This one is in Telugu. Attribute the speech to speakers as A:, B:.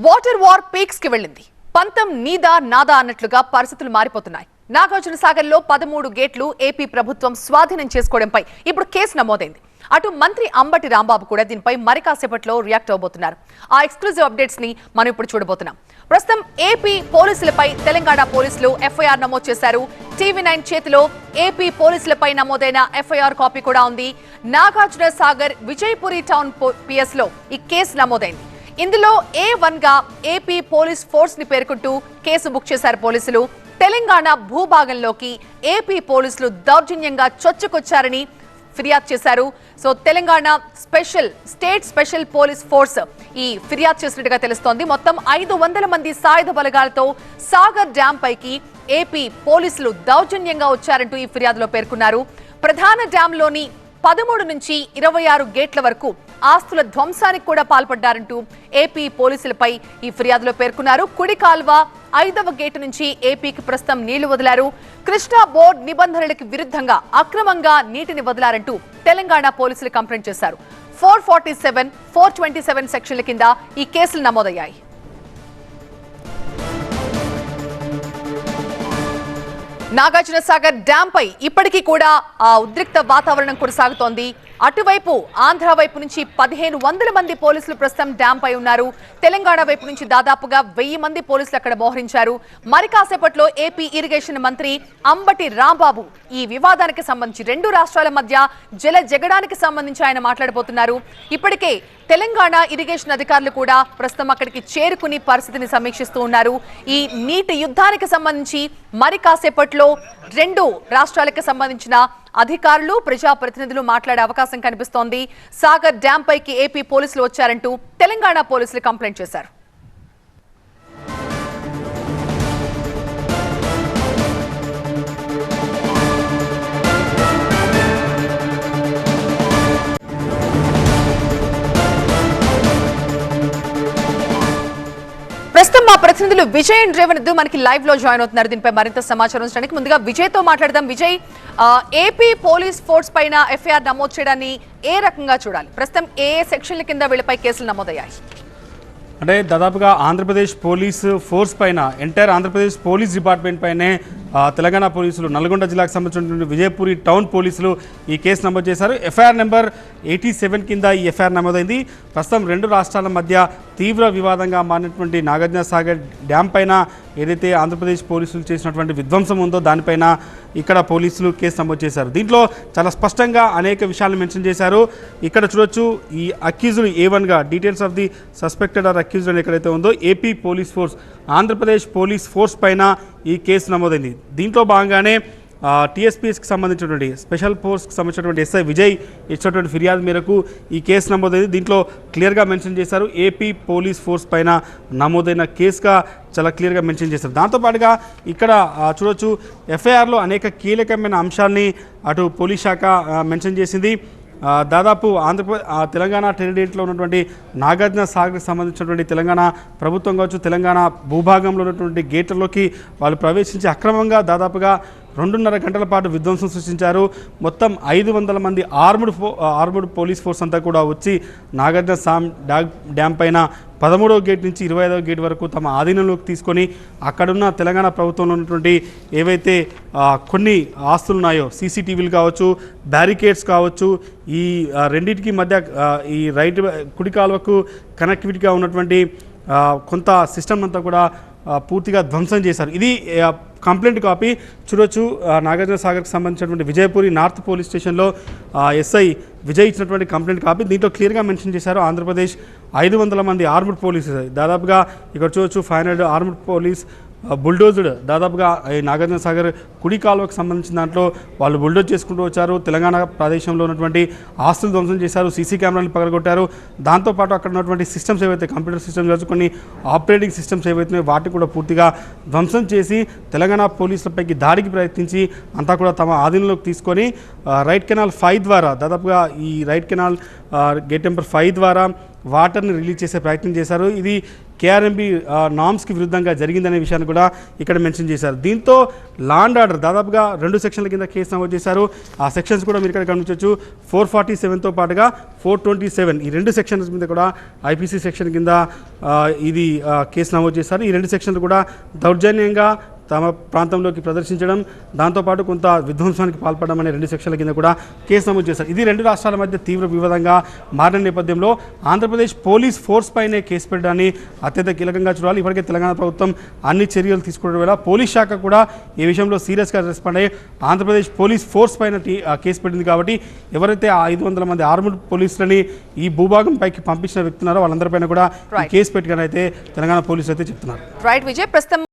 A: వాటర్ వార్ పీక్స్ కి వెళ్ళింది. పంతం నీదా నాదా అన్నట్లుగా పరిస్థితులు మారిపోతున్నాయి. నాగార్జున సాగర్ లో 13 గేట్లు ఏపీ ప్రభుత్వం స్వాధీనం చేసుకోవడంపై ఇప్పుడు కేసు నమోదైంది. అటు మంత్రి అంబటి రాంబాబు కూడా దీనిపై మరి కాసేపట్లో రియాక్ట్ అవబోతున్నారు. ఆ ఎక్స్క్లూజివ్ అప్డేట్స్ ని మనం ఇప్పుడు చూడబోతున్నాం. ప్రస్తుతం ఏపీ పోలీసులపై తెలంగాణ పోలీసులు ఎఫ్ఐఆర్ నమోదు చేశారు. టీవీ9 చేతిలో ఏపీ పోలీసులపై నమోదైన ఎఫ్ఐఆర్ కాపీ కూడా ఉంది. నాగార్జున సాగర్ విజయపురి టౌన్ పిఎస్ లో ఈ కేసు నమోదైంది. ఇందులో A1 గా ఏపీ పోలీస్ ఫోర్స్ ని పేర్కొంటూ కేసు బుక్ చేశారు పోలీసులు. తెలంగాణ భూభాగంలోకి ఏపీ పోలీసులు దౌర్జన్యంగా చొచ్చుకొచ్చారని ఫిర్యాదు చేశారు. So Telangana state special police force ఈ ఫిర్యాదు చేసినట్టుగా తెలుస్తోంది. మొత్తం 500 మంది సాయుధ బలగాలతో సాగర్ డ్యాం పైకి ఏపీ పోలీసులు దౌర్జన్యంగా వచ్చారంటూ ఈ ఫిర్యాదులో పేర్కొన్నారు. ప్రధాన డ్యాంలోని 13 నుంచి 26 గేట్ల వరకు ఆస్తుల ధ్వంసానికి కూడా పాల్పడ్డారంటూ ఏపీ పోలీసులపై ఈ ఫిర్యాదులో పేర్కొన్నారు. కుడి కాల్వ 5వ గేటు నుంచి ఏపీకి ప్రస్తుతం నీళ్లు వదిలారు. కృష్ణా బోర్డు నిబంధనలకు విరుద్ధంగా అక్రమంగా నీటిని వదిలారంటూ తెలంగాణ పోలీసులు కంప్లైంట్ చేశారు. 447, 427 సెక్షన్ల కింద ఈ కేసులు నమోదయ్యాయి. నాగార్జున సాగర్ డ్యాం పై ఇప్పటికీ కూడా ఆ ఉద్రిక్త వాతావరణం కొనసాగుతోంది. అటువైపు ఆంధ్ర వైపు నుంచి 1500 మంది పోలీసులు ప్రస్తుతం డ్యాం పై ఉన్నారు. తెలంగాణ వైపు నుంచి దాదాపుగా 1000 మంది పోలీసులు అక్కడ మోహరించారు. మరి కాసేపట్లో ఏపీ ఇరిగేషన్ మంత్రి అంబటి రాంబాబు ఈ వివాదానికి సంబంధించి 2 రాష్ట్రాల మధ్య జల జగడానికి సంబంధించి ఆయన మాట్లాడబోతున్నారు. ఇప్పటికే తెలంగాణ ఇరిగేషన్ అధికారులు కూడా ప్రస్తుతం అక్కడికి చేరుకుని పరిస్థితిని సమీక్షిస్తూ ఉన్నారు. ఈ నీటి యుద్ధానికి సంబంధించి మరి కాసేపట్లో 2 రాష్ట్రాలకు సంబంధించిన అధికారులు ప్రజాప్రతినిధులు మాట్లాడే అవకాశం కనిపిస్తోంది. సాగర్ డ్యాం పైకి ఏపీ పోలీసులు వచ్చారంటూ తెలంగాణ పోలీసులు కంప్లైంట్ చేశారు. ప్రస్తుతం మా ప్రతినిధులు విజయ్ అండ్ రేవణ్ మనకి లైవ్ లో జాయిన్ అవుతున్నారు. దీనిపై మరింత సమాచారం ఇచ్చడానికి ముందుగా విజయ్ తో మాట్లాడదాం. విజయ్, ఏపీ పోలీస్ ఫోర్స్ పైన ఎఫ్ఐఆర్ నమోదు చేయడాన్ని ఏ రకంగా చూడాలి? ప్రస్తుతం ఏ సెక్షన్ల కింద వీళ్ళపై కేసులు నమోదయ్యాయి?
B: అంటే దాదాపుగా ఆంధ్రప్రదేశ్ పోలీస్ ఫోర్స్ పైన, ఎంటైర్ ఆంధ్రప్రదేశ్ పోలీస్ డిపార్ట్మెంట్ పైనే తెలంగాణ పోలీసులు, నల్గొండ జిల్లాకు సంబంధించిన విజయపురి టౌన్ పోలీసులు ఈ కేసు నమోదు చేశారు. ఎఫ్ఐఆర్ నెంబర్ 87 కింద ఈ ఎఫ్ఐఆర్ నమోదైంది. ప్రస్తుతం 2 రాష్ట్రాల మధ్య తీవ్ర వివాదంగా మారినటువంటి నాగార్జున సాగర్ డ్యాం పైన ఏదైతే ఆంధ్రప్రదేశ్ పోలీసులు చేసినటువంటి విధ్వంసం ఉందో దానిపైన ఇక్కడ పోలీసులు కేసు నమోదు చేశారు. దీంట్లో చాలా స్పష్టంగా అనేక విషయాలను మెన్షన్ చేశారు. ఇక్కడ చూడొచ్చు, ఈ అక్యూజ్డ్ A1 గా details of the suspected are accused అని ఎక్కడైతే ఉందో AP police force, Andhra Pradesh police force పైన ఈ కేసు నమోదైంది. దీంట్లో భాగంగానే టీఎస్పీఎస్కి సంబంధించినటువంటి స్పెషల్ ఫోర్స్కి సంబంధించినటువంటి ఎస్ఐ విజయ్ ఇచ్చినటువంటి ఫిర్యాదు మేరకు ఈ కేసు నమోదైంది. దీంట్లో క్లియర్గా మెన్షన్ చేశారు, ఏపీ పోలీస్ ఫోర్స్ పైన నమోదైన కేసుగా చాలా క్లియర్గా మెన్షన్ చేశారు. దాంతోపాటుగా ఇక్కడ చూడొచ్చు, ఎఫ్ఐఆర్లో అనేక కీలకమైన అంశాలని అటు పోలీస్ శాఖ మెన్షన్ చేసింది. దాదాపు తెలంగాణ టెరిటరీలో ఉన్నటువంటి నాగార్జున సాగర్కి సంబంధించినటువంటి తెలంగాణ ప్రభుత్వం కావచ్చు, తెలంగాణ భూభాగంలో ఉన్నటువంటి గేట్లలోకి వాళ్ళు ప్రవేశించి అక్రమంగా దాదాపుగా 2.5 గంటల పాటు విధ్వంసం సృష్టించారు. మొత్తం 500 మంది ఆర్ముడ్ పోలీస్ ఫోర్స్ అంతా కూడా వచ్చి నాగార్జున డ్యాం పైన 13వ గేట్ నుంచి 25వ గేట్ వరకు తమ ఆధీనంలోకి తీసుకొని అక్కడున్న తెలంగాణ ప్రభుత్వంలో ఉన్నటువంటి ఏవైతే కొన్ని ఆస్తులు ఉన్నాయో, సీసీటీవీలు కావచ్చు, బ్యారికేడ్స్ కావచ్చు, ఈ రెండింటికి మధ్య ఈ కుడి కాలువకు కనెక్టివిటీగా ఉన్నటువంటి కొంత సిస్టమ్ అంతా కూడా పూర్తిగా ధ్వంసం చేశారు. ఇది కంప్లైంట్ కాపీ చూడొచ్చు. నాగార్జున సాగర్కి సంబంధించినటువంటి విజయపురి నార్త్ పోలీస్ స్టేషన్లో ఎస్ఐ విజయ్ ఇచ్చినటువంటి కంప్లైంట్ కాపీ. దీంట్లో క్లియర్గా మెన్షన్ చేశారు, ఆంధ్రప్రదేశ్ 500 మంది ఆర్మ్డ్ పోలీసు, దాదాపుగా ఇక్కడ చూడొచ్చు 500 ఆర్మ్డ్ పోలీస్ బుల్డోజ్డ్, దాదాపుగా ఈ నాగార్జున సాగర్ కుడి కాలువకు సంబంధించిన దాంట్లో వాళ్ళు బుల్డోజ్ చేసుకుంటూ వచ్చారు. తెలంగాణ ప్రదేశంలో ఉన్నటువంటి ఆస్తులు ధ్వంసం చేశారు, సీసీ కెమెరాలు పగలగొట్టారు. దాంతోపాటు అక్కడ ఉన్నటువంటి సిస్టమ్స్ ఏవైతే కంప్యూటర్ సిస్టమ్స్ కావచ్చు, కొన్ని ఆపరేటింగ్ సిస్టమ్స్ ఏవైతున్నాయో వాటిని కూడా పూర్తిగా ధ్వంసం చేసి తెలంగాణ పోలీసులపైకి దాడికి ప్రయత్నించి అంతా కూడా తమ ఆధీనంలోకి తీసుకొని రైట్ కెనాల్ 5 ద్వారా, దాదాపుగా ఈ రైట్ కెనాల్ గేట్ నెంబర్ 5 ద్వారా వాటర్ని రిలీజ్ చేసే ప్రయత్నం చేశారు. ఇది కేఆర్ఎంబి నామ్స్కి విరుద్ధంగా జరిగిందనే విషయాన్ని కూడా ఇక్కడ మెన్షన్ చేశారు. దీంతో లా అండ్ ఆర్డర్ దాదాపుగా 2 సెక్షన్ల కింద కేసు నమోదు చేశారు. ఆ సెక్షన్స్ కూడా మీరు ఇక్కడ గమనించవచ్చు. 447తో పాటుగా 427 ఈ 2 సెక్షన్స్ మీద కూడా ఐపీసీ సెక్షన్ కింద ఇది కేసు నమోదు చేశారు. ఈ 2 సెక్షన్లు కూడా దౌర్జన్యంగా తమ ప్రాంతంలోకి ప్రదర్శించడం, దాంతోపాటు కొంత విధ్వంసానికి పాల్పడడం అనే 2 సెక్షన్ల కింద కూడా కేసు నమోదు చేశారు. ఇది 2 రాష్ట్రాల మధ్య తీవ్ర వివాదంగా మారిన నేపథ్యంలో ఆంధ్రప్రదేశ్ పోలీస్ ఫోర్స్ పైనే కేసు పెట్టడాన్ని అత్యంత కీలకంగా చూడాలి. ఇప్పటికే తెలంగాణ ప్రభుత్వం అన్ని చర్యలు తీసుకోవడం వల్ల పోలీస్ శాఖ కూడా ఈ విషయంలో సీరియస్గా రెస్పాండ్ అయ్యి ఆంధ్రప్రదేశ్ పోలీస్ ఫోర్స్ పైన కేసు పెట్టింది. కాబట్టి ఎవరైతే 500 మంది ఆర్మ్డ్ పోలీసులని ఈ భూభాగం పైకి పంపించిన వ్యక్తున్నారో వాళ్ళందరిపైన కూడా కేసు పెట్టగానైతే తెలంగాణ పోలీసులు అయితే చెప్తున్నారు.
A: రైట్ విజయ్, ప్రస్తుతం